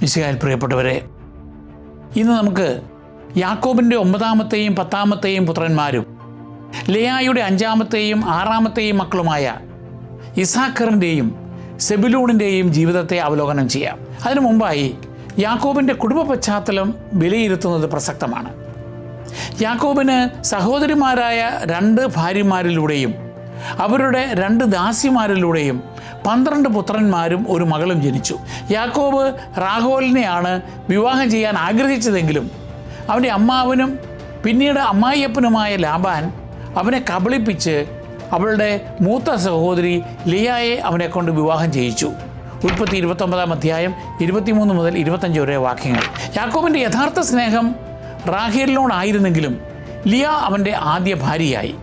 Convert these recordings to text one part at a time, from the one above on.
മിശിഹായിൽ പ്രിയപ്പെട്ടവരെ, ഇന്ന് നമുക്ക് യാക്കോബിൻ്റെ 9ാമത്തെയും 10ാമത്തെയും പുത്രന്മാരും ലേയായുടെ 5ാമത്തെയും 6ാമത്തെയും മക്കളുമായ ഇസാഖറിൻ്റെയും സെബുലൂണിൻ്റെയും ജീവിതത്തെ അവലോകനം ചെയ്യാം. അതിനു മുമ്പായി യാക്കോബിൻ്റെ കുടുംബ പശ്ചാത്തലം വിലയിരുത്തുന്നത് പ്രസക്തമാണ്. യാക്കോബിന് സഹോദരിമാരായ 2 ഭാര്യമാരിലൂടെയും അവരുടെ 2 ദാസിമാരിലൂടെയും 12 പുത്രന്മാരും ഒരു മകളും ജനിച്ചു. യാക്കോബ് റാഹേലിനെയാണ് വിവാഹം ചെയ്യാൻ ആഗ്രഹിച്ചതെങ്കിലും അവൻ്റെ അമ്മാവനും പിന്നീട് അമ്മായിയപ്പനുമായ ലാബാൻ അവനെ കബളിപ്പിച്ച് അവളുടെ മൂത്ത സഹോദരി ലിയായെ അവനെ കൊണ്ട് വിവാഹം ചെയ്യിച്ചു. ഉൽപ്പത്തി 29-ാം അധ്യായം 23 മുതൽ 25 വരെ വാക്യങ്ങൾ. യാക്കോബിൻ്റെ യഥാർത്ഥ സ്നേഹം റാഹേലിനോടായിരുന്നെങ്കിലും ലിയ അവൻ്റെ ആദ്യ ഭാര്യയായി.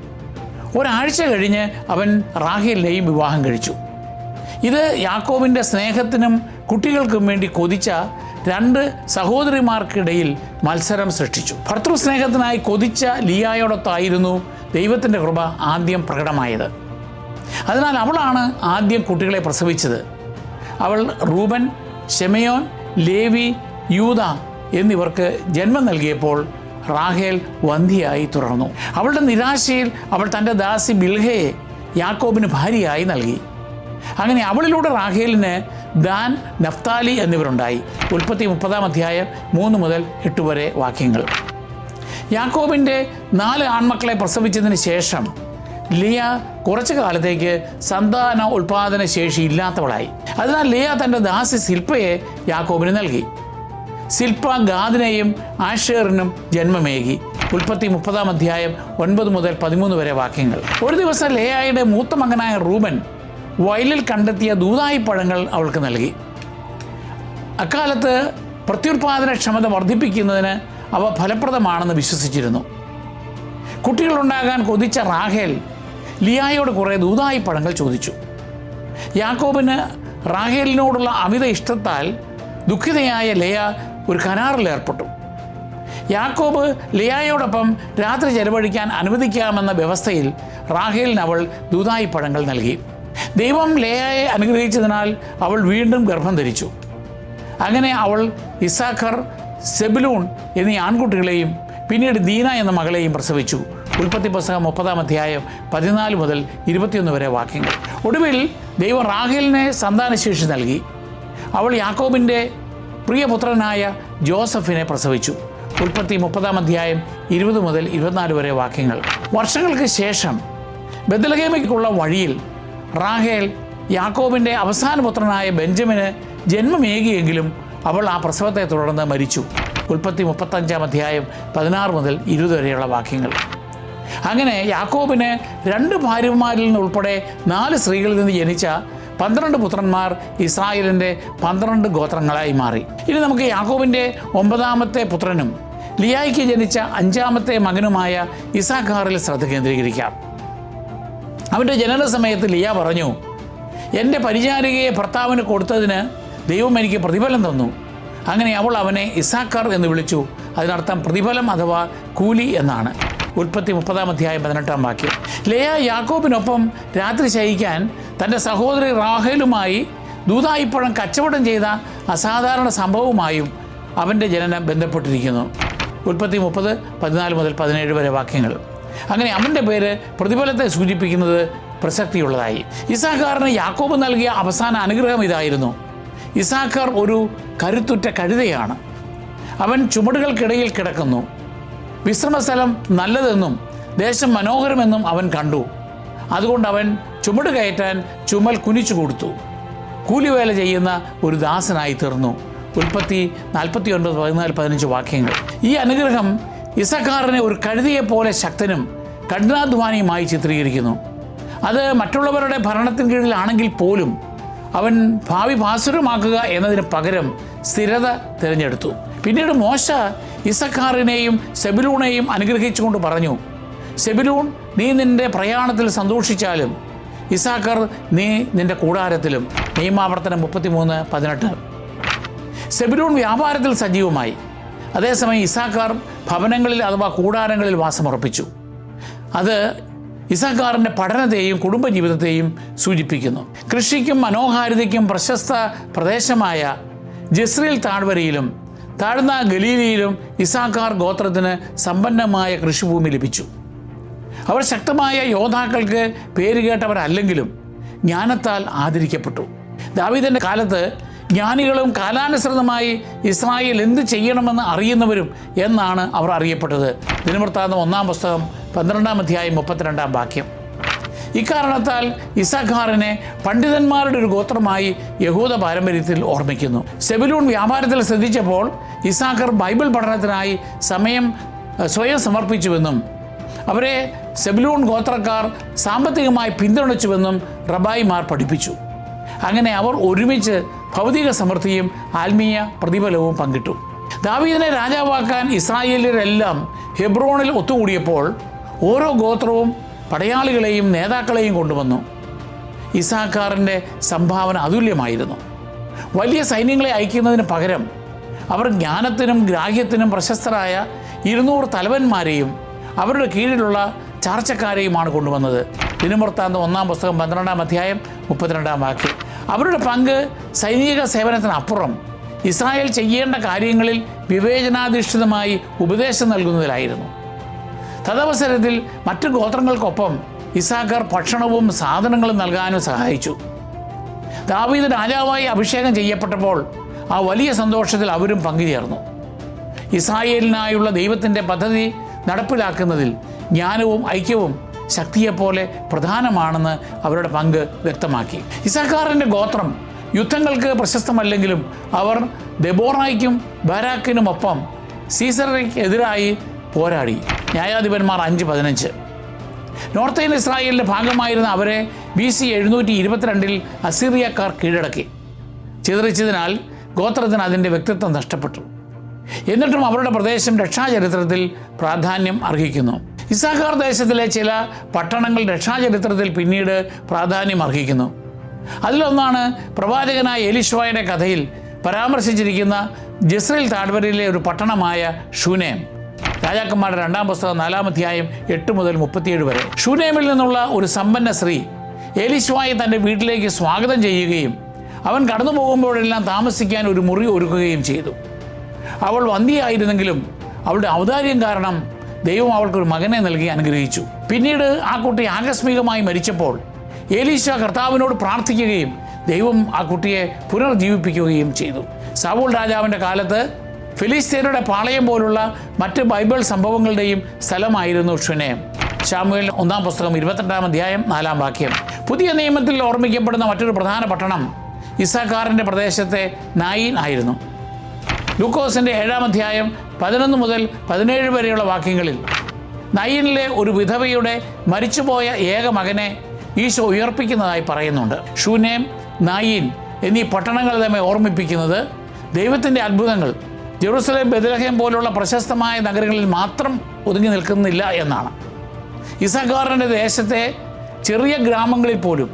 ഒരാഴ്ച കഴിഞ്ഞ് അവൻ റാഹേലിനെയും വിവാഹം കഴിച്ചു. ഇത് യാക്കോബിൻ്റെ സ്നേഹത്തിനും കുട്ടികൾക്കും വേണ്ടി കൊതിച്ച 2 സഹോദരിമാർക്കിടയിൽ മത്സരം സൃഷ്ടിച്ചു. ഭർത്തൃസ്നേഹത്തിനായി കൊതിച്ച ലിയായോടൊത്തായിരുന്നു ദൈവത്തിൻ്റെ കൃപ ആദ്യം പ്രകടമായത്. അതിനാൽ അവളാണ് ആദ്യം കുട്ടികളെ പ്രസവിച്ചത്. അവൾ റൂബൻ, ശെമയോൻ, ലേവി, യൂദ എന്നിവർക്ക് ജന്മം നൽകിയപ്പോൾ റാഹേൽ വന്ധ്യയായി തുടർന്നു. അവളുടെ നിരാശയിൽ അവൾ തൻ്റെ ദാസി ബിൽഹയെ യാക്കോബിന് ഭാര്യയായി നൽകി. അങ്ങനെ അവളിലൂടെ റാഹേലിന് ദാൻ, നഫ്താലി എന്നിവരുണ്ടായി. ഉൽപ്പത്തി 30-ാം അധ്യായം 3 മുതൽ 8 വരെ വാക്യങ്ങൾ. യാക്കോബിൻ്റെ 4 ആൺമക്കളെ പ്രസവിച്ചതിന് ശേഷം ലിയ കുറച്ചു കാലത്തേക്ക് സന്താന ഉൽപാദന ശേഷി ഇല്ലാത്തവളായി. അതിനാൽ ലിയ തൻ്റെ ദാസി സിൽപ്പയെ യാക്കോബിന് നൽകി. സിൽപ്പ ഗാദിനെയും ആഷേറിനും ജന്മമേകി. ഉൽപ്പത്തി 30-ാം അധ്യായം 9 മുതൽ 13 വരെ വാക്യങ്ങൾ. ഒരു ദിവസം ലേയായുടെ മൂത്ത മകനായ റൂബൻ വയലിൽ കണ്ടെത്തിയ ദൂതായി പഴങ്ങൾ അവൾക്ക് നൽകി. അക്കാലത്ത് പ്രത്യുൽപാദനക്ഷമത വർദ്ധിപ്പിക്കുന്നതിന് അവ ഫലപ്രദമാണെന്ന് വിശ്വസിച്ചിരുന്നു. കുട്ടികളുണ്ടാകാൻ കൊതിച്ച റാഹേൽ ലിയായോട് കുറേ ദൂതായി പഴങ്ങൾ ചോദിച്ചു. യാക്കോബിന് റാഹേലിനോടുള്ള അമിത ഇഷ്ടത്താൽ ദുഃഖിതയായ ലേയ ഒരു കരാറിൽ ഏർപ്പെട്ടു. യാക്കോബ് ലിയായോടൊപ്പം രാത്രി ചെലവഴിക്കാൻ അനുവദിക്കാമെന്ന വ്യവസ്ഥയിൽ റാഹേലിന് അവൾ ദൂതായി പഴങ്ങൾ നൽകി. ദൈവം ലേയായെ അനുഗ്രഹിച്ചതിനാൽ അവൾ വീണ്ടും ഗർഭം ധരിച്ചു. അങ്ങനെ അവൾ ഇസാഖർ, സെബുലൂൺ എന്നീ ആൺകുട്ടികളെയും പിന്നീട് ദീന എന്ന മകളെയും പ്രസവിച്ചു. ഉൽപ്പത്തി പുസ്തകം 30-ാം അധ്യായം 14 മുതൽ 21 വരെ വാക്യങ്ങൾ. ഒടുവിൽ ദൈവം റാഹേലിനെ സന്താനശേഷി നൽകി. അവൾ യാക്കോബിൻ്റെ പ്രിയപുത്രനായ ജോസഫിനെ പ്രസവിച്ചു. ഉൽപ്പത്തി 30-ാം അധ്യായം 20 മുതൽ 24 വരെ വാക്യങ്ങൾ. വർഷങ്ങൾക്ക് ശേഷം ബെത്ലഹേമിലേക്കുള്ള വഴിയിൽ റാഹേൽ യാക്കോബിൻ്റെ അവസാന പുത്രനായ ബെഞ്ചമിന് ജന്മമേകിയെങ്കിലും അവൾ ആ പ്രസവത്തെ തുടർന്ന് മരിച്ചു. ഉൽപ്പത്തി 35-ാം അധ്യായം 16 മുതൽ 20 വരെയുള്ള വാക്യങ്ങൾ. അങ്ങനെ യാക്കോബിന് 2 ഭാര്യമാരിൽ നിന്ന് ഉൾപ്പെടെ 4 സ്ത്രീകളിൽ നിന്ന് ജനിച്ച 12 പുത്രന്മാർ ഇസ്രായേലിൻ്റെ 12 ഗോത്രങ്ങളായി മാറി. ഇനി നമുക്ക് യാക്കോബിൻ്റെ 9ാമത്തെ പുത്രനും ലിയായ്ക്ക് ജനിച്ച 5ാമത്തെ മകനുമായ ഇസാഖാറിൽ ശ്രദ്ധ കേന്ദ്രീകരിക്കാം. അവൻ്റെ ജനന സമയത്ത് ലിയ പറഞ്ഞു, എൻ്റെ പരിചാരികയെ ഭർത്താവിന് കൊടുത്തതിന് ദൈവം എനിക്ക് പ്രതിഫലം തന്നു. അങ്ങനെ അവൾ അവനെ ഇസാഖർ എന്ന് വിളിച്ചു. അതിനർത്ഥം പ്രതിഫലം അഥവാ കൂലി എന്നാണ്. ഉൽപ്പത്തി 30-ാം അധ്യായം 18-ാം വാക്യം. ലേയ യാക്കോബിനൊപ്പം രാത്രി ശയിക്കാൻ തൻ്റെ സഹോദരി റാഹേലുമായി ദൂതായിപ്പഴം കച്ചവടം ചെയ്ത അസാധാരണ സംഭവവുമായും അവൻ്റെ ജനനം ബന്ധപ്പെട്ടിരിക്കുന്നു. ഉൽപ്പത്തി 30, 14 മുതൽ 17 വരെ വാക്യങ്ങൾ. അങ്ങനെ അവൻ്റെ പേര് പ്രതിഫലത്തെ സൂചിപ്പിക്കുന്നത് പ്രസക്തിയുള്ളതായി. ഇസാഖാറിന് യാക്കോബ് നൽകിയ അവസാന അനുഗ്രഹം ഇതായിരുന്നു. ഇസാഖാർ ഒരു കരുത്തുറ്റ കഴുതയാണ്. അവൻ ചുമടുകൾക്കിടയിൽ കിടക്കുന്നു. വിശ്രമസ്ഥലം നല്ലതെന്നും ദേശം മനോഹരമെന്നും അവൻ കണ്ടു. അതുകൊണ്ട് അവൻ ചുമട് കയറ്റാൻ ചുമൽ കുനിച്ചു കൊടുത്തു. കൂലിവേല ചെയ്യുന്ന ഒരു ദാസനായി തീർന്നു. ഉൽപ്പത്തി 49, 14, 15 വാക്യങ്ങൾ. ഈ അനുഗ്രഹം ഇസഖാറിനെ ഒരു കഴുതയെപ്പോലെ ശക്തനും കഠിനാധ്വാനിയുമായി ചിത്രീകരിക്കുന്നു. അത് മറ്റുള്ളവരുടെ ഭരണത്തിന് കീഴിലാണെങ്കിൽ പോലും അവൻ ഭാവി ഭാസുരമാക്കുക എന്നതിന് പകരം സ്ഥിരത തിരഞ്ഞെടുത്തു. പിന്നീട് മോശ ഇസഖാറിനെയും സെബുലൂണെയും അനുഗ്രഹിച്ചുകൊണ്ട് പറഞ്ഞു, സെബുലൂൺ, നീ നിൻ്റെ പ്രയാണത്തിൽ സന്തോഷിച്ചാലും ഇസാഖർ നീ നിൻ്റെ കൂടാരത്തിലും. നിയമാവർത്തനം 33, 18. സെബുലൂൺ വ്യാപാരത്തിൽ സജീവമായി. അതേസമയം ഇസാഖാർ ഭവനങ്ങളിൽ അഥവാ കൂടാരങ്ങളിൽ വാസമുറപ്പിച്ചു. അത് ഇസാഖാറിൻ്റെ പഠനത്തെയും കുടുംബജീവിതത്തെയും സൂചിപ്പിക്കുന്നു. കൃഷിക്കും മനോഹാരിതയ്ക്കും പ്രശസ്ത പ്രദേശമായ ജസ്രയേൽ താഴ്വരയിലും താഴ്ന്ന ഗലീലയിലും ഇസ്സാഖാർ ഗോത്രത്തിന് സമ്പന്നമായ കൃഷിഭൂമി ലഭിച്ചു. അവർ ശക്തമായ യോദ്ധാക്കൾക്ക് പേരുകേട്ടവരല്ലെങ്കിലും ജ്ഞാനത്താൽ ആദരിക്കപ്പെട്ടു. ദാവീദിൻ്റെ കാലത്ത് ജ്ഞാനികളും കാലാനുസൃതമായി ഇസ്രായേൽ എന്ത് ചെയ്യണമെന്ന് അറിയുന്നവരും എന്നാണ് അവർ അറിയപ്പെട്ടത്. ദിനവൃത്താന്തം 1-ാം പുസ്തകം 12-ാം അധ്യായം 32-ാം വാക്യം. ഇക്കാരണത്താൽ ഇസ്സാഖാറിനെ പണ്ഡിതന്മാരുടെ ഒരു ഗോത്രമായി യഹൂദ പാരമ്പര്യത്തിൽ ഓർമ്മിക്കുന്നു. സെബുലൂൺ വ്യാപാരത്തിൽ ശ്രദ്ധിച്ചപ്പോൾ ഇസ്സാഖാർ ബൈബിൾ പഠനത്തിനായി സ്വയം സമർപ്പിച്ചുവെന്നും അവരെ സെബുലൂൺ ഗോത്രക്കാർ സാമ്പത്തികമായി പിന്തുണച്ചുവെന്നും റബായിമാർ പഠിപ്പിച്ചു. അങ്ങനെ അവർ ഒരുമിച്ച് ഭൗതിക സമൃദ്ധിയും ആത്മീയ പ്രതിഫലവും പങ്കിട്ടു. ദാവീദിനെ രാജാവാക്കാൻ ഇസ്രായേലിയരെല്ലാം ഹെബ്രോണിൽ ഒത്തുകൂടിയപ്പോൾ ഓരോ ഗോത്രവും പടയാളികളെയും നേതാക്കളെയും കൊണ്ടുവന്നു. ഇസ്സാഖാറിൻ്റെ സംഭാവന അതുല്യമായിരുന്നു. വലിയ സൈന്യങ്ങളെ അയക്കുന്നതിന് പകരം അവർ ജ്ഞാനത്തിനും ഗ്രാഹ്യത്തിനും പ്രശസ്തരായ 200 തലവന്മാരെയും അവരുടെ കീഴിലുള്ള ചാർച്ചക്കാരെയുമാണ് കൊണ്ടുവന്നത്. ദിനവൃത്താന്തം 1-ാം പുസ്തകം 12-ാം അധ്യായം 32-ാം വാക്യം. അവരുടെ പങ്ക് സൈനിക സേവനത്തിനപ്പുറം ഇസ്രായേൽ ചെയ്യേണ്ട കാര്യങ്ങളിൽ വിവേചനാധിഷ്ഠിതമായി ഉപദേശം നൽകുന്നതിലായിരുന്നു. തദവസരത്തിൽ മറ്റു ഗോത്രങ്ങൾക്കൊപ്പം ഇസ്സാഖാർ ഭക്ഷണവും സാധനങ്ങളും നൽകാനും സഹായിച്ചു. ദാവീദ് രാജാവായി അഭിഷേകം ചെയ്യപ്പെട്ടപ്പോൾ ആ വലിയ സന്തോഷത്തിൽ അവരും പങ്കുചേർന്നു. ഇസ്രായേലിനായുള്ള ദൈവത്തിൻ്റെ പദ്ധതി നടപ്പിലാക്കുന്നതിൽ ജ്ഞാനവും ഐക്യവും ശക്തിയെപ്പോലെ പ്രധാനമാണെന്ന് അവരുടെ പങ്ക് വ്യക്തമാക്കി. ഇസ്സാഖാറിൻ്റെ ഗോത്രം യുദ്ധങ്ങൾക്ക് പ്രശസ്തമല്ലെങ്കിലും അവർ ദെബോറായ്ക്കും ബാരാക്കിനുമൊപ്പം സീസറയ്ക്കെതിരായി പോരാടി. ന്യായാധിപന്മാർ 5:15. നോർത്തേൺ ഇസ്രായേലിൻ്റെ ഭാഗമായിരുന്ന അവരെ BC 722 അസീറിയക്കാർ കീഴടക്കി. ചിതറിച്ചതിനാൽ ഗോത്രത്തിന് അതിൻ്റെ വ്യക്തിത്വം നഷ്ടപ്പെട്ടു. എന്നിട്ടും അവരുടെ പ്രദേശം രക്ഷാചരിത്രത്തിൽ പ്രാധാന്യം അർഹിക്കുന്നു. ഇസ്സാഖാർ ദേശത്തിലെ ചില പട്ടണങ്ങൾ രക്ഷാചരിത്രത്തിൽ പിന്നീട് പ്രാധാന്യം അർഹിക്കുന്നു. അതിലൊന്നാണ് പ്രവാചകനായ എലീശയുടെ കഥയിൽ പരാമർശിച്ചിരിക്കുന്ന ജസ്രയേൽ താഴ്വരയിലെ ഒരു പട്ടണമായ ശൂനേം. രാജാക്കന്മാരുടെ 2-ാം പുസ്തകം 4-ാം അധ്യായം 8 മുതൽ 37 വരെ. ശൂനേമിൽ നിന്നുള്ള ഒരു സമ്പന്ന സ്ത്രീ എലീശയെ തൻ്റെ വീട്ടിലേക്ക് സ്വാഗതം ചെയ്യുകയും അവൻ കടന്നു പോകുമ്പോഴെല്ലാം താമസിക്കാൻ ഒരു മുറി ഒരുക്കുകയും ചെയ്തു. അവൾ വന്ധ്യയായിരുന്നെങ്കിലും അവളുടെ ഔദാര്യം കാരണം ദൈവം അവൾക്കൊരു മകനെ നൽകി അനുഗ്രഹിച്ചു. പിന്നീട് ആ കുട്ടി ആകസ്മികമായി മരിച്ചപ്പോൾ എലീശ കർത്താവിനോട് പ്രാർത്ഥിക്കുകയും ദൈവം ആ കുട്ടിയെ പുനർജീവിപ്പിക്കുകയും ചെയ്തു. സൗൽ രാജാവിൻ്റെ കാലത്ത് ഫിലിസ്ത്യരുടെ പാളയം പോലുള്ള മറ്റ് ബൈബിൾ സംഭവങ്ങളുടെയും സ്ഥലമായിരുന്നു ശൂനേം. ശമൂവേൽ 1-ാം പുസ്തകം 28-ാം അധ്യായം 4-ാം വാക്യം. പുതിയ നിയമത്തിൽ ഓർമ്മിക്കപ്പെടുന്ന മറ്റൊരു പ്രധാന പട്ടണം ഇസ്സാഖാറിൻ്റെ പ്രദേശത്തെ നായിൻ ആയിരുന്നു. ലൂക്കോസിൻ്റെ 7-ാം അധ്യായം 11 മുതൽ 17 വരെയുള്ള വാക്യങ്ങളിൽ നായിനിലെ ഒരു വിധവയുടെ മരിച്ചുപോയ ഏക മകനെ ഈശോ ഉയർപ്പിക്കുന്നതായി പറയുന്നുണ്ട്. ശൂനേം, നായിൻ എന്നീ പട്ടണങ്ങൾ തമ്മിൽ ഓർമ്മിപ്പിക്കുന്നത് ദൈവത്തിൻ്റെ അത്ഭുതങ്ങൾ ജെറുസലേം, ബെത്ലഹേം പോലുള്ള പ്രശസ്തമായ നഗരങ്ങളിൽ മാത്രം ഒതുങ്ങി നിൽക്കുന്നില്ല എന്നാണ്. ഇസ്സാഖാറിൻ്റെ ദേശത്തെ ചെറിയ ഗ്രാമങ്ങളിൽ പോലും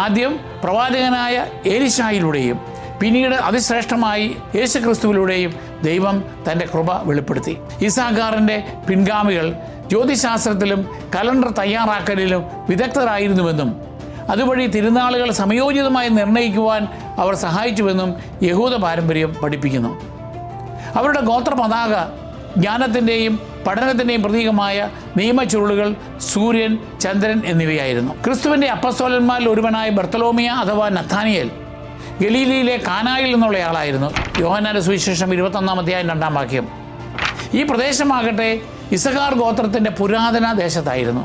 ആദ്യം പ്രവാചകനായ എലീശയിലൂടെയും പിന്നീട് അതിശ്രേഷ്ഠമായി യേശുക്രിസ്തുവിലൂടെയും ദൈവം തൻ്റെ കൃപ വെളിപ്പെടുത്തി. ഇസ്സാഖാറിൻ്റെ പിൻഗാമികൾ ജ്യോതിശാസ്ത്രത്തിലും കലണ്ടർ തയ്യാറാക്കലിലും വിദഗ്ധരായിരുന്നുവെന്നും അതുവഴി തിരുനാളുകൾ സമയോചിതമായി നിർണ്ണയിക്കുവാൻ അവർ സഹായിച്ചുവെന്നും യഹൂദ പാരമ്പര്യം പഠിപ്പിക്കുന്നു. അവരുടെ ഗോത്ര പതാക ജ്ഞാനത്തിൻ്റെയും പഠനത്തിൻ്റെയും പ്രതീകമായ നിയമച്ചുരുളുകൾ, സൂര്യൻ, ചന്ദ്രൻ എന്നിവയായിരുന്നു. ക്രിസ്തുവിൻ്റെ അപ്പസ്തോലന്മാരിൽ ഒരുവനായ ബർത്തലോമിയ അഥവാ നഥാനിയേൽ ഗലീലയിലെ കാനായിൽ നിന്നുള്ളയാളായിരുന്നു. യോഹന്നാന്റെ സുവിശേഷം 21-ാം അധ്യായം 2-ാം വാക്യം. ഈ പ്രദേശമാകട്ടെ ഇസ്സാഖാർ ഗോത്രത്തിൻ്റെ പുരാതന ദേശത്തായിരുന്നു.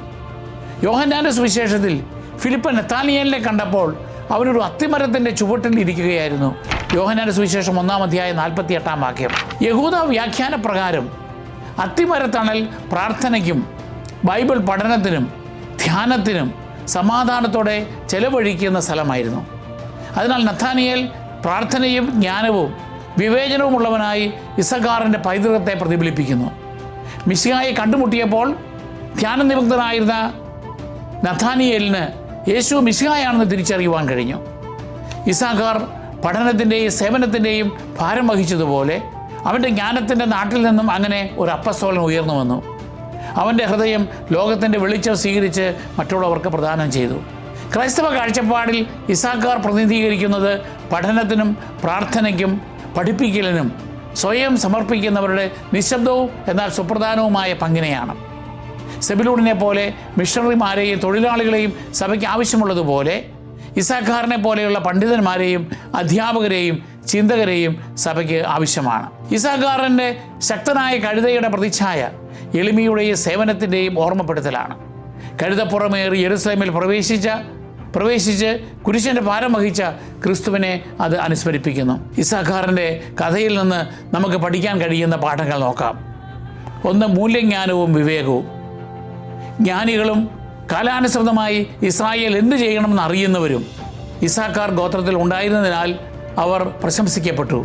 യോഹന്നാന്റെ സുവിശേഷത്തിൽ ഫിലിപ്പ് നഥാനിയേലിനെ കണ്ടപ്പോൾ അവനൊരു അത്തിമരത്തിൻ്റെ ചുവട്ടിൽ ഇരിക്കുകയായിരുന്നു. യോഹന്നാന്റെ സുവിശേഷം 1-ാം അധ്യായം 48-ാം വാക്യം. യഹൂദ വ്യാഖ്യാന പ്രകാരം അത്തിമരത്തണൽ പ്രാർത്ഥനയ്ക്കും ബൈബിൾ പഠനത്തിനും ധ്യാനത്തിനും സമാധാനത്തോടെ ചെലവഴിക്കുന്ന സ്ഥലമായിരുന്നു. അതിനാൽ നഥാനിയേൽ പ്രാർത്ഥനയും ജ്ഞാനവും വിവേചനവുമുള്ളവനായി ഇസ്സാഖാറിൻ്റെ പൈതൃകത്തെ പ്രതിഫലിപ്പിക്കുന്നു. മിശിഹായെ കണ്ടുമുട്ടിയപ്പോൾ ധ്യാനനിമഗ്നനായിരുന്ന നഥാനിയേലിന് യേശു മിശിഹായാണെന്ന് തിരിച്ചറിയുവാൻ കഴിഞ്ഞു. ഇസ്സാഖാർ പഠനത്തിൻ്റെയും സേവനത്തിൻ്റെയും ഭാരം വഹിച്ചതുപോലെ അവൻ്റെ ജ്ഞാനത്തിൻ്റെ നാട്ടിൽ നിന്നും അങ്ങനെ ഒരു അപ്പസ്തോലൻ ഉയർന്നു വന്നു. അവൻ്റെ ഹൃദയം ലോകത്തിൻ്റെ വെളിച്ചം സ്വീകരിച്ച് മറ്റുള്ളവർക്ക് പ്രദാനം ചെയ്തു. ക്രൈസ്തവ കാഴ്ചപ്പാടിൽ ഇസ്സാഖാർ പ്രതിനിധീകരിക്കുന്നത് പഠനത്തിനും പ്രാർത്ഥനയ്ക്കും പഠിപ്പിക്കലിനും സ്വയം സമർപ്പിക്കുന്നവരുടെ നിശബ്ദവും എന്നാൽ സുപ്രധാനവുമായ പങ്കിനെയാണ്. സെബുലൂണിനെ പോലെ മിഷണറിമാരെയും തൊഴിലാളികളെയും സഭയ്ക്ക് ആവശ്യമുള്ളതുപോലെ ഇസാഖാറിനെ പോലെയുള്ള പണ്ഡിതന്മാരെയും അധ്യാപകരെയും ചിന്തകരെയും സഭയ്ക്ക് ആവശ്യമാണ്. ഇസാഖാറിൻ്റെ ശക്തനായ കഴുതയുടെ പ്രതിച്ഛായ എളിമയുടെയും സേവനത്തിൻ്റെയും ഓർമ്മപ്പെടുത്തലാണ്. കഴുതപ്പുറമേറി യെരുസലേമിൽ പ്രവേശിച്ച് കുരിശിൻ്റെ ഭാരം വഹിച്ച ക്രിസ്തുവിനെ അത് അനുസ്മരിപ്പിക്കുന്നു. ഇസാഖാറിൻ്റെ കഥയിൽ നിന്ന് നമുക്ക് പഠിക്കാൻ കഴിയുന്ന പാഠങ്ങൾ നോക്കാം. ഒന്ന്, മൂല്യജ്ഞാനവും വിവേകവും. ജ്ഞാനികളും കാലാനുസൃതമായി ഇസ്രായേൽ എന്തു ചെയ്യണമെന്ന് അറിയുന്നവരും ഇസാഖാർ ഗോത്രത്തിൽ ഉണ്ടായിരുന്നതിനാൽ അവർ പ്രശംസിക്കപ്പെട്ടു.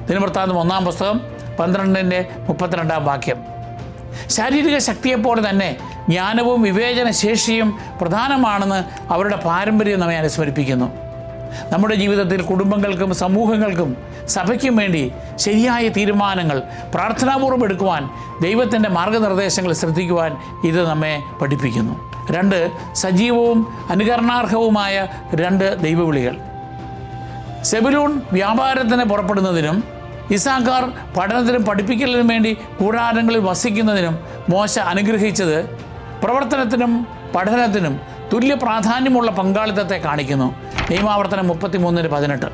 ദിനവൃത്താന്തം 1-ാം പുസ്തകം 12-32 വാക്യം. ശാരീരിക ശക്തിയെപ്പോലെ തന്നെ ജ്ഞാനവും വിവേചന ശേഷിയും പ്രധാനമാണെന്ന് അവരുടെ പാരമ്പര്യം നമ്മെ അനുസ്മരിപ്പിക്കുന്നു. നമ്മുടെ ജീവിതത്തിൽ കുടുംബങ്ങൾക്കും സമൂഹങ്ങൾക്കും സഭയ്ക്കും വേണ്ടി ശരിയായ തീരുമാനങ്ങൾ പ്രാർത്ഥനാപൂർവ്വം എടുക്കുവാൻ ദൈവത്തിൻ്റെ മാർഗനിർദ്ദേശങ്ങൾ ശ്രദ്ധിക്കുവാൻ ഇത് നമ്മെ പഠിപ്പിക്കുന്നു. 2, സജീവവും അനുകരണാർഹവുമായ 2 ദൈവവിളികൾ. സെബുലൂൺ വ്യാപാരത്തിന് പുറപ്പെടുന്നതിനും ഇസാഖാർ പഠനത്തിനും പഠിപ്പിക്കലിനും വേണ്ടി കൂടാരങ്ങളിൽ വസിക്കുന്നതിനും മോശ അനുഗ്രഹിച്ചത് പ്രവർത്തനത്തിനും പഠനത്തിനും തുല്യ പ്രാധാന്യമുള്ള പങ്കാളിത്തത്തെ കാണിക്കുന്നു. നിയമാവർത്തനം 33:18.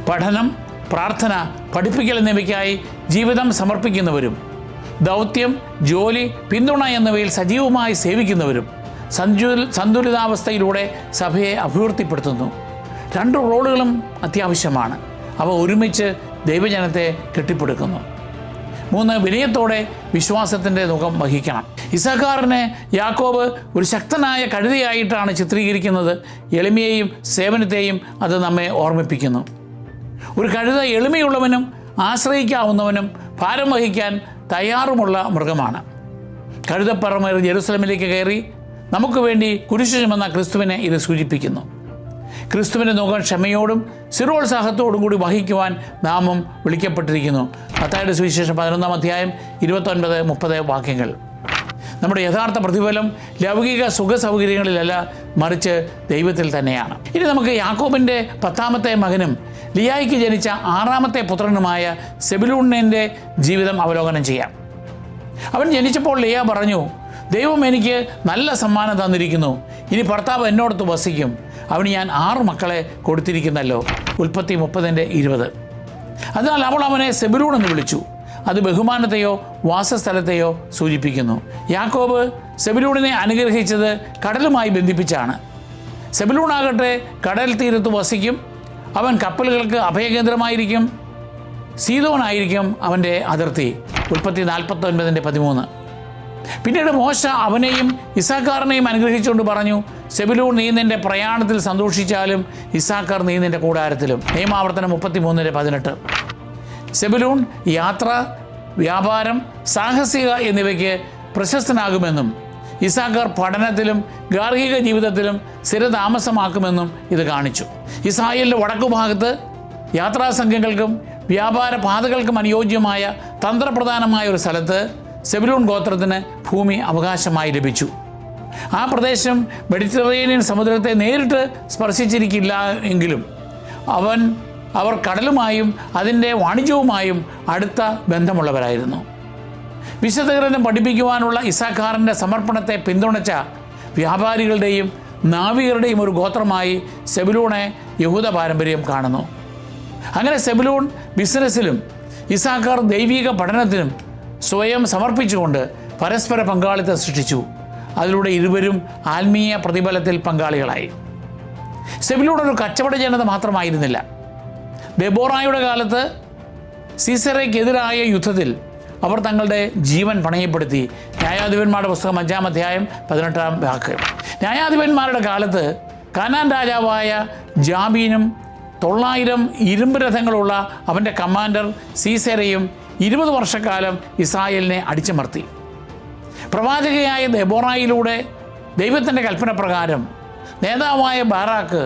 പഠനം, പ്രാർത്ഥന, പഠിപ്പിക്കൽ എന്നിവയ്ക്കായി ജീവിതം സമർപ്പിക്കുന്നവരും ദൗത്യം, ജോലി, പിന്തുണ എന്നിവയിൽ സജീവമായി സേവിക്കുന്നവരും സന്തുലിതാവസ്ഥയിലൂടെ സഭയെ അഭിവൃദ്ധിപ്പെടുത്തുന്നു. 2 റോളുകളും അത്യാവശ്യമാണ്. അവ ഒരുമിച്ച് ദൈവജനത്തെ കെട്ടിപ്പടുക്കുന്നു. 3, വിനയത്തോടെ വിശ്വാസത്തിൻ്റെ മുഖം വഹിക്കണം. ഇസാഖാറിനെ യാക്കോബ് ഒരു ശക്തനായ കഴുതയായിട്ടാണ് ചിത്രീകരിക്കുന്നത്. എളിമയെയും സേവനത്തെയും അത് നമ്മെ ഓർമ്മിപ്പിക്കുന്നു. ഒരു കഴുത എളിമയുള്ളവനും ആശ്രയിക്കാവുന്നവനും ഭാരം വഹിക്കാൻ തയ്യാറുമുള്ള മൃഗമാണ്. കഴുതപ്പുറമേറി ജെറുസലേമിലേക്ക് കയറി നമുക്ക് വേണ്ടി കുരിശു ചുമന്ന ക്രിസ്തുവിനെ ഇത് സൂചിപ്പിക്കുന്നു. ക്രിസ്തുവിൻ്റെ മുഖം ക്ഷമയോടും സ്ഥിരോത്സാഹത്തോടും കൂടി വഹിക്കുവാൻ നാമും വിളിക്കപ്പെട്ടിരിക്കുന്നു. മത്തായിയുടെ സുവിശേഷം 11-ാം അധ്യായം 29-30 വാക്യങ്ങൾ. നമ്മുടെ യഥാർത്ഥ പ്രതിഫലം ലൗകിക സുഖസൗകര്യങ്ങളിലല്ല, മറിച്ച് ദൈവത്തിൽ തന്നെയാണ്. ഇനി നമുക്ക് യാക്കോബിൻ്റെ 10ാമത്തെ മകനും ലിയായ്ക്ക് ജനിച്ച 6ാമത്തെ പുത്രനുമായ സെബുലൂണിൻ്റെ ജീവിതം അവലോകനം ചെയ്യാം. അവൻ ജനിച്ചപ്പോൾ ലിയ പറഞ്ഞു, ദൈവം എനിക്ക് നല്ല സമ്മാനം തന്നിരിക്കുന്നു, ഇനി ഭർത്താവ് എന്നോടത്ത് വസിക്കും, അവന് ഞാൻ 6 മക്കളെ കൊടുത്തിരിക്കുന്നല്ലോ. ഉൽപ്പത്തി 30:20. അതിനാൽ അവൾ അവനെ സെബുലൂൺ എന്ന് വിളിച്ചു. അത് ബഹുമാനത്തെയോ വാസസ്ഥലത്തെയോ സൂചിപ്പിക്കുന്നു. യാക്കോബ് സെബുലൂണിനെ അനുഗ്രഹിച്ചത് കടലുമായി ബന്ധിപ്പിച്ചാണ്. സെബുലൂണാകട്ടെ കടൽ തീരത്ത് വസിക്കും, അവൻ കപ്പലുകൾക്ക് അഭയകേന്ദ്രമായിരിക്കും, സീദോനായിരിക്കും അവൻ്റെ അതിർത്തി. ഉൽപ്പത്തി 49:13. പിന്നീട് മോശ അവനെയും ഇസാഖാറിനെയും അനുഗ്രഹിച്ചുകൊണ്ട് പറഞ്ഞു, സെബുലൂൺ നീ നിൻ്റെ പ്രയാണത്തിൽ സന്തോഷിച്ചാലും ഇസാഖാർ നീ നിൻ്റെ കൂടാരത്തിലും. നിയമാവർത്തനം 33:18. സെബുലൂൺ യാത്ര, വ്യാപാരം, സാഹസിക എന്നിവയ്ക്ക് പ്രശസ്തനാകുമെന്നും ഇസാഖാർ പഠനത്തിലും ഗാർഹിക ജീവിതത്തിലും സ്ഥിരതാമസമാക്കുമെന്നും ഇത് കാണിച്ചു. ഇസ്രായേലിൻ്റെ വടക്കുഭാഗത്ത് യാത്രാസംഘങ്ങൾക്കും വ്യാപാര പാതകൾക്കും അനുയോജ്യമായ തന്ത്രപ്രധാനമായ ഒരു സ്ഥലത്ത് സെബുലൂൺ ഗോത്രത്തിന് ഭൂമി അവകാശമായി ലഭിച്ചു. ആ പ്രദേശം മെഡിറ്ററേനിയൻ സമുദ്രത്തെ നേരിട്ട് സ്പർശിച്ചിരിക്കില്ല എങ്കിലും അവർ കടലുമായും അതിൻ്റെ വാണിജ്യവുമായും അടുത്ത ബന്ധമുള്ളവരായിരുന്നു. വിശുദ്ധ ഗ്രന്ഥം പഠിപ്പിക്കുവാനുള്ള ഇസാഖാറിൻ്റെ സമർപ്പണത്തെ പിന്തുണച്ച വ്യാപാരികളുടെയും നാവികരുടെയും ഒരു ഗോത്രമായി സെബുലൂണെ യഹൂദ പാരമ്പര്യം കാണുന്നു. അങ്ങനെ സെബുലൂൺ ബിസിനസ്സിലും ഇസാഖാർ ദൈവിക പഠനത്തിനും സ്വയം സമർപ്പിച്ചുകൊണ്ട് പരസ്പര പങ്കാളിത്തം സൃഷ്ടിച്ചു. അതിലൂടെ ഇരുവരും ആത്മീയ പ്രതിഫലത്തിൽ പങ്കാളികളായി. സെബുലൂൺ ഒരു കച്ചവട ജനത മാത്രമായിരുന്നില്ല. ദെബോറായുടെ കാലത്ത് സീസറയ്ക്കെതിരായ യുദ്ധത്തിൽ അവർ തങ്ങളുടെ ജീവൻ പണയപ്പെടുത്തി. ന്യായാധിപന്മാരുടെ പുസ്തകം 5-ാം അധ്യായം 18-ാം വാക്യം. ന്യായാധിപന്മാരുടെ കാലത്ത് കാനാൻ രാജാവായ ജാബീനും 900 ഇരുമ്പ് രഥങ്ങളുള്ള അവൻ്റെ കമാൻഡർ സീസെരയും 20 വർഷക്കാലം ഇസ്രായേലിനെ അടിച്ചമർത്തി. പ്രവാചകയായ ദെബോറായിലൂടെ ദൈവത്തിൻ്റെ കൽപ്പന പ്രകാരം നേതാവായ ബാറാക്ക്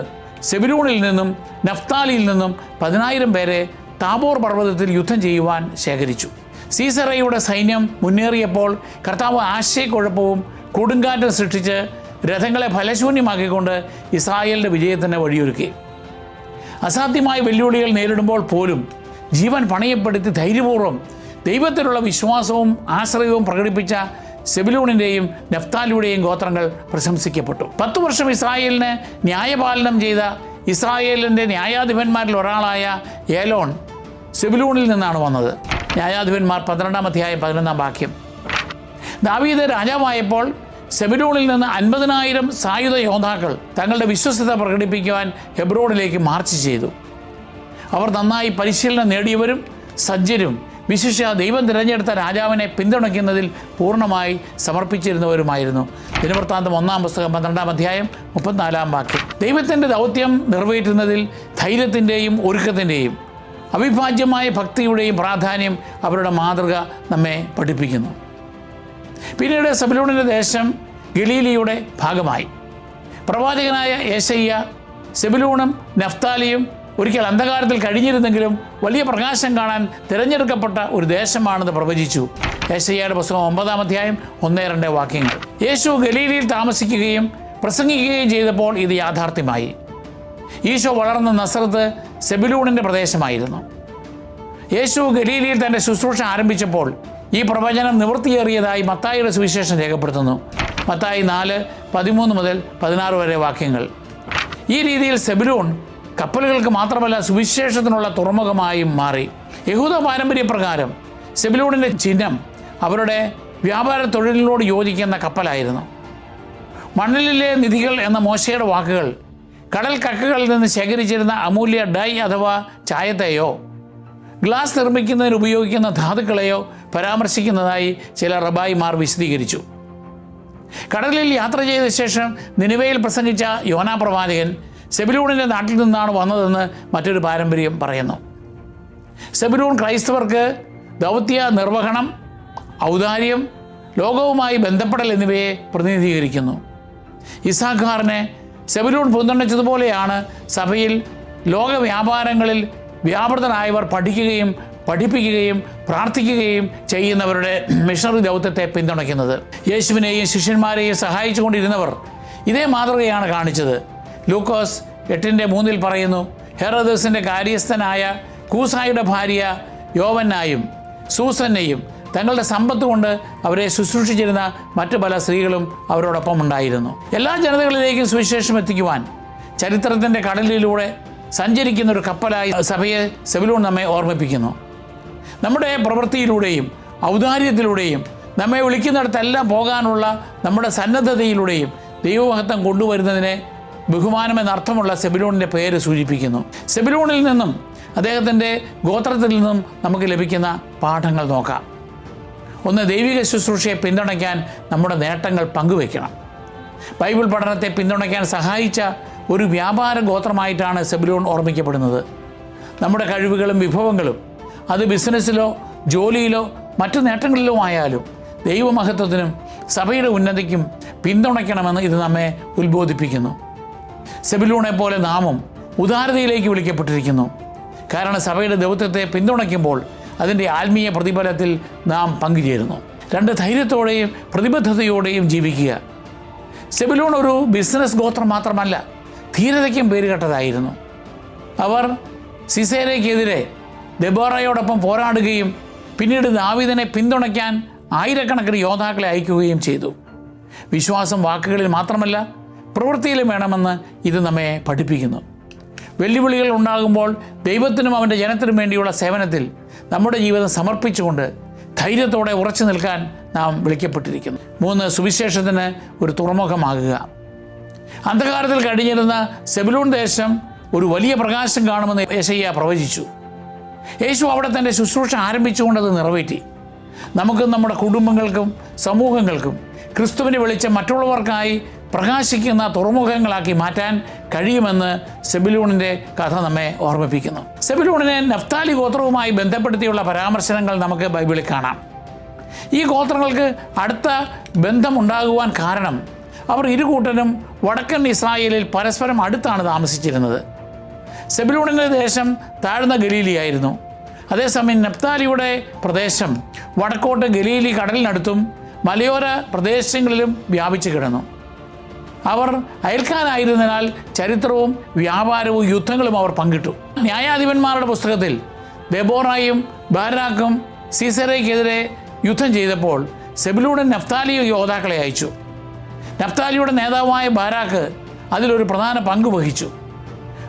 സെബുലൂണിൽ നിന്നും നഫ്താലിയിൽ നിന്നും 10,000 പേരെ താബോർ പർവ്വതത്തിൽ യുദ്ധം ചെയ്യുവാൻ ശേഖരിച്ചു. സീസറയുടെ സൈന്യം മുന്നേറിയപ്പോൾ കർത്താവ് ആശയക്കുഴപ്പവും കൊടുങ്കാറ്റും സൃഷ്ടിച്ച് രഥങ്ങളെ ഫലശൂന്യമാക്കിക്കൊണ്ട് ഇസ്രായേലിൻ്റെ വിജയത്തിന് വഴിയൊരുക്കി. അസാധ്യമായ വെല്ലുവിളികൾ നേരിടുമ്പോൾ പോലും ജീവൻ പണയപ്പെടുത്തി ധൈര്യപൂർവ്വം ദൈവത്തിലുള്ള വിശ്വാസവും ആശ്രയവും പ്രകടിപ്പിച്ച സെബുലൂണിൻ്റെയും നഫ്താലിയുടെയും ഗോത്രങ്ങൾ പ്രശംസിക്കപ്പെട്ടു. 10 വർഷം ഇസ്രായേലിന് ന്യായപാലനം ചെയ്ത ഇസ്രായേലിൻ്റെ ന്യായാധിപന്മാരിൽ ഒരാളായ ഏലോൺ സെബുലൂണിൽ നിന്നാണ് വന്നത്. ന്യായാധിപന്മാർ 12-ാം അധ്യായം 11-ാം വാക്യം. ദാവീദ് രാജാവായപ്പോൾ സെബുലൂണിൽ നിന്ന് 50,000 സായുധ യോദ്ധാക്കൾ തങ്ങളുടെ വിശ്വസ്തത പ്രകടിപ്പിക്കുവാൻ ഹെബ്രോണിലേക്ക് മാർച്ച് ചെയ്തു. അവർ നന്നായി പരിശീലനം നേടിയവരും സജ്ജരും വിശിഷ്യ ദൈവം തിരഞ്ഞെടുത്ത രാജാവിനെ പിന്തുണയ്ക്കുന്നതിൽ പൂർണ്ണമായി സമർപ്പിച്ചിരുന്നവരുമായിരുന്നു. ദിനവൃത്താന്തം 1-ാം പുസ്തകം 12-ാം അധ്യായം 34-ാം വാക്യം. ദൈവത്തിൻ്റെ ദൗത്യം നിറവേറ്റുന്നതിൽ ധൈര്യത്തിൻ്റെയും ഒരുക്കത്തിൻ്റെയും അവിഭാജ്യമായ ഭക്തിയുടെയും പ്രാധാന്യം അവരുടെ മാതൃക നമ്മെ പഠിപ്പിക്കുന്നു. പിന്നീട് സെബുലൂണിൻ്റെ ദേശം ഗലീലിയുടെ ഭാഗമായി. പ്രവാചകനായ യേശയ്യ സെബുലൂണും നഫ്താലിയും ഒരിക്കൽ അന്ധകാരത്തിൽ കഴിഞ്ഞിരുന്നെങ്കിലും വലിയ പ്രകാശം കാണാൻ തിരഞ്ഞെടുക്കപ്പെട്ട ഒരു ദേശമാണെന്ന് പ്രവചിച്ചു. യേശയ്യയുടെ പുസ്തകം 9-ാം അധ്യായം 1-2 വാക്യങ്ങൾ. യേശു ഗലീലിയിൽ താമസിക്കുകയും പ്രസംഗിക്കുകയും ചെയ്തപ്പോൾ ഇത് യാഥാർത്ഥ്യമായി. ഈശോ വളർന്ന നസറത്ത് സെബുലൂണിൻ്റെ പ്രദേശമായിരുന്നു. യേശു ഗലീലിയിൽ തൻ്റെ ശുശ്രൂഷ ആരംഭിച്ചപ്പോൾ ഈ പ്രവചനം നിവൃത്തിയേറിയതായി മത്തായിയുടെ സുവിശേഷം രേഖപ്പെടുത്തുന്നു. മത്തായി 4:13 മുതൽ 16 വരെ വാക്യങ്ങൾ. ഈ രീതിയിൽ സെബുലൂൺ കപ്പലുകൾക്ക് മാത്രമല്ല സുവിശേഷത്തിനുള്ള തുറമുഖമായും മാറി. യഹൂദ പാരമ്പര്യപ്രകാരം സെബുലൂണിൻ്റെ ചിഹ്നം അവരുടെ വ്യാപാര തൊഴിലിനോട് യോജിക്കുന്ന കപ്പലായിരുന്നു. മണലിലെ നിധികൾ എന്ന മോശയുടെ വാക്കുകൾ കടൽ കക്കകളിൽ നിന്ന് ശേഖരിച്ചിരുന്ന അമൂല്യ ഡൈ അഥവാ ചായത്തെയോ ഗ്ലാസ് നിർമ്മിക്കുന്നതിന് ഉപയോഗിക്കുന്ന ധാതുക്കളെയോ പരാമർശിക്കുന്നതായി ചില റബായിമാർ വിശദീകരിച്ചു. കടലിൽ യാത്ര ചെയ്ത ശേഷം നിനിവയിൽ പ്രസംഗിച്ച യോനാ പ്രവാചകൻ സെബുലൂണിൻ്റെ നാട്ടിൽ നിന്നാണ് വന്നതെന്ന് മറ്റൊരു പാരമ്പര്യം പറയുന്നു. സെബുലൂൺ ക്രൈസ്തവർക്ക് ദൗത്യ നിർവഹണം, ഔദാര്യം, ലോകവുമായി ബന്ധപ്പെടൽ എന്നിവയെ പ്രതിനിധീകരിക്കുന്നു. ഇസാഖാറിനെ സെബുലൂൺ പിന്തുണച്ചതുപോലെയാണ് സഭയിൽ ലോക വ്യാപാരങ്ങളിൽ വ്യാപൃതരായവർ പഠിക്കുകയും പഠിപ്പിക്കുകയും പ്രാർത്ഥിക്കുകയും ചെയ്യുന്നവരുടെ മിഷണറി ദൗത്യത്തെ പിന്തുണയ്ക്കുന്നത്. യേശുവിനെയും ശിഷ്യന്മാരെയും സഹായിച്ചു കൊണ്ടിരുന്നവർ ഇതേ മാതൃകയാണ് കാണിച്ചത്. ലൂക്കോസ് 8:3 പറയുന്നു, ഹെറോദോസിൻ്റെ കാര്യസ്ഥനായ കൂസായുടെ ഭാര്യ യോവന്നായും സൂസന്നയും തങ്ങളുടെ സമ്പത്ത് കൊണ്ട് അവരെ ശുശ്രൂഷിച്ചിരുന്ന മറ്റു പല സ്ത്രീകളും അവരോടൊപ്പം ഉണ്ടായിരുന്നു. എല്ലാ ജനതകളിലേക്കും സുവിശേഷം എത്തിക്കുവാൻ ചരിത്രത്തിൻ്റെ കടലിലൂടെ സഞ്ചരിക്കുന്ന ഒരു കപ്പലായി സഭയെ സെബുലൂൺ നമ്മെ ഓർമ്മിപ്പിക്കുന്നു. നമ്മുടെ പ്രവൃത്തിയിലൂടെയും ഔദാര്യത്തിലൂടെയും നമ്മെ വിളിക്കുന്നിടത്തെല്ലാം പോകാനുള്ള നമ്മുടെ സന്നദ്ധതയിലൂടെയും ദൈവമഹത്വം കൊണ്ടുവരുന്നതിനെ ബഹുമാനമെന്നർത്ഥമുള്ള സെബുലൂണിൻ്റെ പേര് സൂചിപ്പിക്കുന്നു. സെബുലൂണിൽ നിന്നും അദ്ദേഹത്തിൻ്റെ ഗോത്രത്തിൽ നിന്നും നമുക്ക് ലഭിക്കുന്ന പാഠങ്ങൾ നോക്കാം. ഒന്ന്, ദൈവിക ശുശ്രൂഷയെ പിന്തുണയ്ക്കാൻ നമ്മുടെ നേട്ടങ്ങൾ പങ്കുവയ്ക്കണം. ബൈബിൾ പഠനത്തെ പിന്തുണയ്ക്കാൻ സഹായിച്ച ഒരു വ്യാപാര ഗോത്രമായിട്ടാണ് സെബുലൂൺ ഓർമ്മിക്കപ്പെടുന്നത്. നമ്മുടെ കഴിവുകളും വിഭവങ്ങളും അത് ബിസിനസ്സിലോ ജോലിയിലോ മറ്റു നേട്ടങ്ങളിലോ ആയാലും ദൈവമഹത്വത്തിനും സഭയുടെ ഉന്നതിക്കും പിന്തുണയ്ക്കണമെന്ന് ഇത് നമ്മെ ഉത്ബോധിപ്പിക്കുന്നു. സെബുലൂണെ പോലെ നാമും ഉദാരതയിലേക്ക് വിളിക്കപ്പെട്ടിരിക്കുന്നു. കാരണം സഭയുടെ ദൗത്യത്തെ പിന്തുണയ്ക്കുമ്പോൾ അതിൻ്റെ ആത്മീയ പ്രതിഫലത്തിൽ നാം പങ്കുചേരുന്നു. 2, ധൈര്യത്തോടെയും പ്രതിബദ്ധതയോടെയും ജീവിക്കുക. സെബുലൂൺ ഒരു ബിസിനസ് ഗോത്രം മാത്രമല്ല, ധീരതയ്ക്കും പേരുകേട്ടതായിരുന്നു. അവർ സിസേരയ്ക്കെതിരെ ദെബോറയോടൊപ്പം പോരാടുകയും പിന്നീട് ദാവീദിനെ പിന്തുണയ്ക്കാൻ ആയിരക്കണക്കിന് യോദ്ധാക്കളെ അയക്കുകയും ചെയ്തു. വിശ്വാസം വാക്കുകളിൽ മാത്രമല്ല പ്രവൃത്തിയിലും വേണമെന്ന് ഇത് നമ്മെ പഠിപ്പിക്കുന്നു. വെല്ലുവിളികൾ ഉണ്ടാകുമ്പോൾ ദൈവത്തിനും അവൻ്റെ ജനത്തിനും വേണ്ടിയുള്ള സേവനത്തിൽ നമ്മുടെ ജീവിതം സമർപ്പിച്ചുകൊണ്ട് ധൈര്യത്തോടെ ഉറച്ചു നിൽക്കാൻ നാം വിളിക്കപ്പെട്ടിരിക്കുന്നു. 3, സുവിശേഷത്തിന് ഒരു തുറമുഖമാകുക. അന്ധകാരത്തിൽ കഴിഞ്ഞിരുന്ന സെബുലൂൺ ദേശം ഒരു വലിയ പ്രകാശം കാണുമെന്ന് യേശയ്യ പ്രവചിച്ചു. യേശു അവിടെ തൻ്റെ ശുശ്രൂഷ ആരംഭിച്ചുകൊണ്ടത് നിറവേറ്റി. നമുക്കും നമ്മുടെ കുടുംബങ്ങൾക്കും സമൂഹങ്ങൾക്കും ക്രിസ്തുവിൻ്റെ വെളിച്ചം മറ്റുള്ളവർക്കായി പ്രകാശിക്കുന്ന തുറമുഖങ്ങളാക്കി മാറ്റാൻ കഴിയുമെന്ന് സെബുലൂണിൻ്റെ കഥ നമ്മെ ഓർമ്മിപ്പിക്കുന്നു. സെബുലൂണിനെ നഫ്താലി ഗോത്രവുമായി ബന്ധപ്പെടുത്തിയുള്ള പരാമർശനങ്ങൾ നമുക്ക് ബൈബിളിൽ കാണാം. ഈ ഗോത്രങ്ങൾക്ക് അടുത്ത ബന്ധമുണ്ടാകുവാൻ കാരണം അവർ ഇരുകൂട്ടരും വടക്കൻ ഇസ്രായേലിൽ പരസ്പരം അടുത്താണ് താമസിച്ചിരുന്നത്. സെബുലൂണിൻ്റെ ദേശം താഴ്ന്ന ഗലീലിയായിരുന്നു. അതേസമയം നഫ്താലിയുടെ പ്രദേശം വടക്കോട്ട് ഗലീലി കടലിനടുത്തും മലയോര പ്രദേശങ്ങളിലും വ്യാപിച്ചു കിടന്നു. അവർ അയൽക്കാരായിരുന്നതിനാൽ ചരിത്രവും വ്യാപാരവും യുദ്ധങ്ങളും അവർ പങ്കിട്ടു. ന്യായാധിപന്മാരുടെ പുസ്തകത്തിൽ ദെബോറായും ബാരാക്കും സീസരയ്ക്കെതിരെ യുദ്ധം ചെയ്തപ്പോൾ സെബൂലൂൻ നഫ്താലി യോദ്ധാക്കളെ അയച്ചു. നഫ്താലിയുടെ നേതാവായ ബാരാക്ക് അതിലൊരു പ്രധാന പങ്ക് വഹിച്ചു.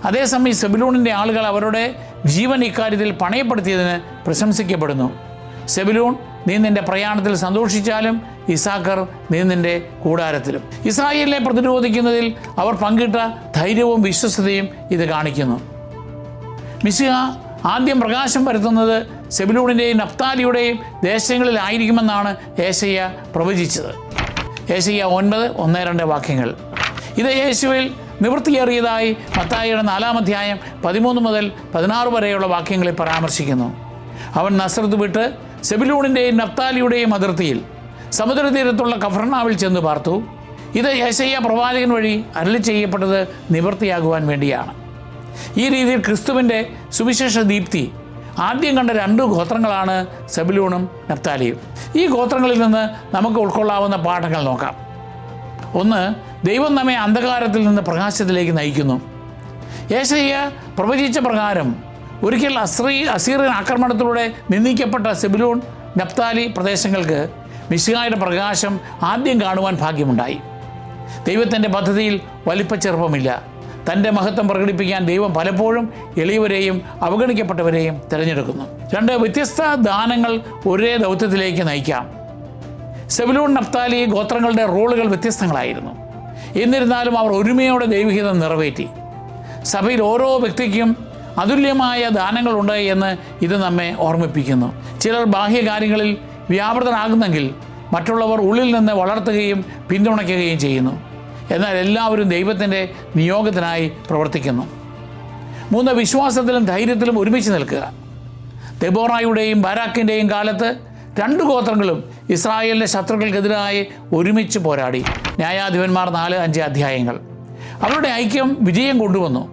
അതേസമയം സെബൂലൂണിൻ്റെ ആളുകൾ അവരുടെ ജീവൻ ഇക്കാര്യത്തിൽ പണയപ്പെടുത്തിയതിന് പ്രശംസിക്കപ്പെടുന്നു. സെബൂലൂൻ, നീ നിന്റെ പ്രയാണത്തിൽ സന്തോഷിച്ചാലും ഇസാക്കർ, നീ നിന്റെ കൂടാരത്തിലും. ഇസ്രായേലിനെ പ്രതിരോധിക്കുന്നതിൽ അവർ പങ്കിട്ട ധൈര്യവും വിശ്വസ്തയും ഇത് കാണിക്കുന്നു. മിശിഹ ആദ്യം പ്രകാശം വരുത്തുന്നത് സെബൂലൂണിൻ്റെയും നഫ്താലിയുടെയും ദേശങ്ങളിലായിരിക്കുമെന്നാണ് ഏശയ്യ പ്രവചിച്ചത്. ഏശയ്യ 9:1-2 വാക്യങ്ങൾ. ഇത് യേശുവിൽ നിവൃത്തിയേറിയതായി മത്തായിയുടെ 4-ാം അധ്യായം 13 മുതൽ 16 വരെയുള്ള വാക്യങ്ങളിൽ പരാമർശിക്കുന്നു. അവൻ നസ്രത്ത് വിട്ട് സെബൂലൂണിൻ്റെയും നഫ്താലിയുടെയും അതിർത്തിയിൽ സമുദ്രതീരത്തുള്ള കഫർനാവിൽ ചെന്ന് പാർത്തു. ഇത് യെശയ്യാ പ്രവാചകൻ വഴി അരുളി ചെയ്യപ്പെട്ടത് നിവൃത്തിയാകുവാൻ വേണ്ടിയാണ്. ഈ രീതിയിൽ ക്രിസ്തുവിൻ്റെ സുവിശേഷ ദീപ്തി ആദ്യം കണ്ട 2 ഗോത്രങ്ങളാണ് സെബൂലൂണും നഫ്താലിയും. ഈ ഗോത്രങ്ങളിൽ നിന്ന് നമുക്ക് ഉൾക്കൊള്ളാവുന്ന പാഠങ്ങൾ നോക്കാം. 1. ദൈവം നമ്മെ അന്ധകാരത്തിൽ നിന്ന് പ്രകാശത്തിലേക്ക് നയിക്കുന്നു. യെശയ്യ പ്രവചിച്ച പ്രകാരം ഒരിക്കൽ അസീറിയൻ ആക്രമണത്തിലൂടെ നിന്ദിക്കപ്പെട്ട സെബൂലൂൺ, നഫ്താലി പ്രദേശങ്ങൾക്ക് മിശിഹായുടെ പ്രകാശം ആദ്യം കാണുവാൻ ഭാഗ്യമുണ്ടായി. ദൈവത്തിൻ്റെ പദ്ധതിയിൽ വലിപ്പച്ചെറുപ്പമില്ല. തൻ്റെ മഹത്വം പ്രകടിപ്പിക്കാൻ ദൈവം പലപ്പോഴും എളിയവരെയും അവഗണിക്കപ്പെട്ടവരെയും തിരഞ്ഞെടുക്കുന്നു. 2. വ്യത്യസ്ത ദാനങ്ങൾ ഒരേ ദൗത്യത്തിലേക്ക് നയിക്കാം. സെബൂലൂൺ, നഫ്താലി ഗോത്രങ്ങളുടെ റോളുകൾ വ്യത്യസ്തങ്ങളായിരുന്നു. എന്നിരുന്നാലും അവർ ഒരുമയോടെ ദൈവഹിതം നിറവേറ്റി. സഭയിൽ ഓരോ വ്യക്തിക്കും അതുല്യമായ ദാനങ്ങളുണ്ട് എന്ന് ഇത് നമ്മെ ഓർമ്മിപ്പിക്കുന്നു. ചിലർ ബാഹ്യകാര്യങ്ങളിൽ വ്യാപൃതരാകുന്നെങ്കിൽ മറ്റുള്ളവർ ഉള്ളിൽ നിന്ന് വളർത്തുകയും പിന്തുണയ്ക്കുകയും ചെയ്യുന്നു. എന്നാൽ എല്ലാവരും ദൈവത്തിൻ്റെ നിയോഗത്തിനായി പ്രവർത്തിക്കുന്നു. 3. വിശ്വാസത്തിലും ധൈര്യത്തിലും ഒരുമിച്ച് നിൽക്കുക. ദെബോറായുടെയും ബാരാക്കിൻ്റെയും കാലത്ത് 2 ഗോത്രങ്ങളും ഇസ്രായേലിൻ്റെ ശത്രുക്കൾക്കെതിരായി ഒരുമിച്ച് പോരാടി. ന്യായാധിപന്മാർ 4-5 അധ്യായങ്ങൾ. അവരുടെ ഐക്യം വിജയം കൊണ്ടുവന്നു.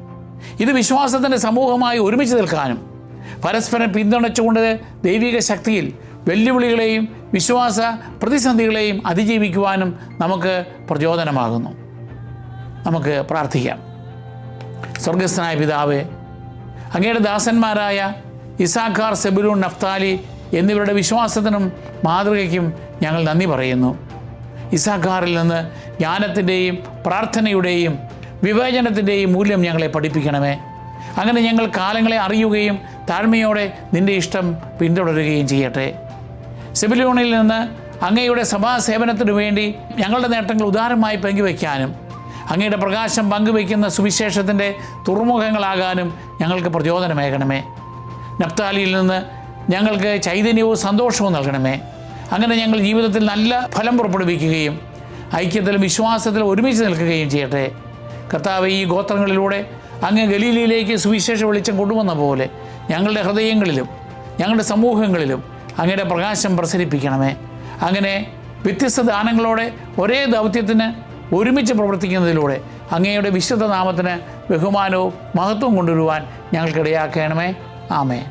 ഇത് വിശ്വാസത്തിൻ്റെ സമൂഹമായി ഒരുമിച്ച് നിൽക്കാനും പരസ്പരം പിന്തുണച്ചുകൊണ്ട് ദൈവിക ശക്തിയിൽ വെല്ലുവിളികളെയും വിശ്വാസ പ്രതിസന്ധികളെയും അതിജീവിക്കുവാനും നമുക്ക് പ്രചോദനമാകുന്നു. നമുക്ക് പ്രാർത്ഥിക്കാം. സ്വർഗസ്ഥനായ പിതാവേ, അങ്ങയുടെ ദാസന്മാരായ ഇസാഖാർ, സെബൂലൂൺ, നഫ്താലി എന്നിവരുടെ വിശ്വാസത്തിനും മാതൃകയ്ക്കും ഞങ്ങൾ നന്ദി പറയുന്നു. ഇസാഖാറിൽ നിന്ന് ജ്ഞാനത്തിൻ്റെയും പ്രാർത്ഥനയുടെയും വിവേചനത്തിൻ്റെയും മൂല്യം ഞങ്ങളെ പഠിപ്പിക്കണമേ. അങ്ങനെ ഞങ്ങൾ കാലങ്ങളെ അറിയുകയും താഴ്മയോടെ നിൻ്റെ ഇഷ്ടം പിന്തുടരുകയും ചെയ്യട്ടെ. സെബൂലൂണിൽ നിന്ന് അങ്ങയുടെ സഭാസേവനത്തിനു വേണ്ടി ഞങ്ങളുടെ നേട്ടങ്ങൾ ഉദാരമായി പങ്കുവയ്ക്കാനും അങ്ങയുടെ പ്രകാശം പങ്കുവയ്ക്കുന്ന സുവിശേഷത്തിൻ്റെ തുറമുഖങ്ങളാകാനും ഞങ്ങൾക്ക് പ്രചോദനമേകണമേ. നഫ്താലിയിൽ നിന്ന് ഞങ്ങൾക്ക് ചൈതന്യവും സന്തോഷവും നൽകണമേ. അങ്ങനെ ഞങ്ങൾ ജീവിതത്തിൽ നല്ല ഫലം പുറപ്പെടുവിക്കുകയും ഐക്യത്തിലും വിശ്വാസത്തിലും ഒരുമിച്ച് നിൽക്കുകയും ചെയ്യട്ടെ. കർത്താവേ, ഈ ഗോത്രങ്ങളിലൂടെ അങ്ങ് ഗലീലയിലേക്ക് സുവിശേഷ വെളിച്ചം കൊണ്ടുവന്ന പോലെ ഞങ്ങളുടെ ഹൃദയങ്ങളിലും ഞങ്ങളുടെ സമൂഹങ്ങളിലും അങ്ങയുടെ പ്രകാശം പ്രസരിപ്പിക്കണമേ. അങ്ങനെ വ്യത്യസ്ത ദാനങ്ങളോടെ ഒരേ ദൗത്യത്തിന് ഒരുമിച്ച് പ്രവർത്തിക്കുന്നതിലൂടെ അങ്ങയുടെ വിശുദ്ധ നാമത്തിന് ബഹുമാനവും മഹത്വവും കൊണ്ടുവരുവാൻ ഞങ്ങൾക്കിടയാക്കണമേ. ആമേൻ.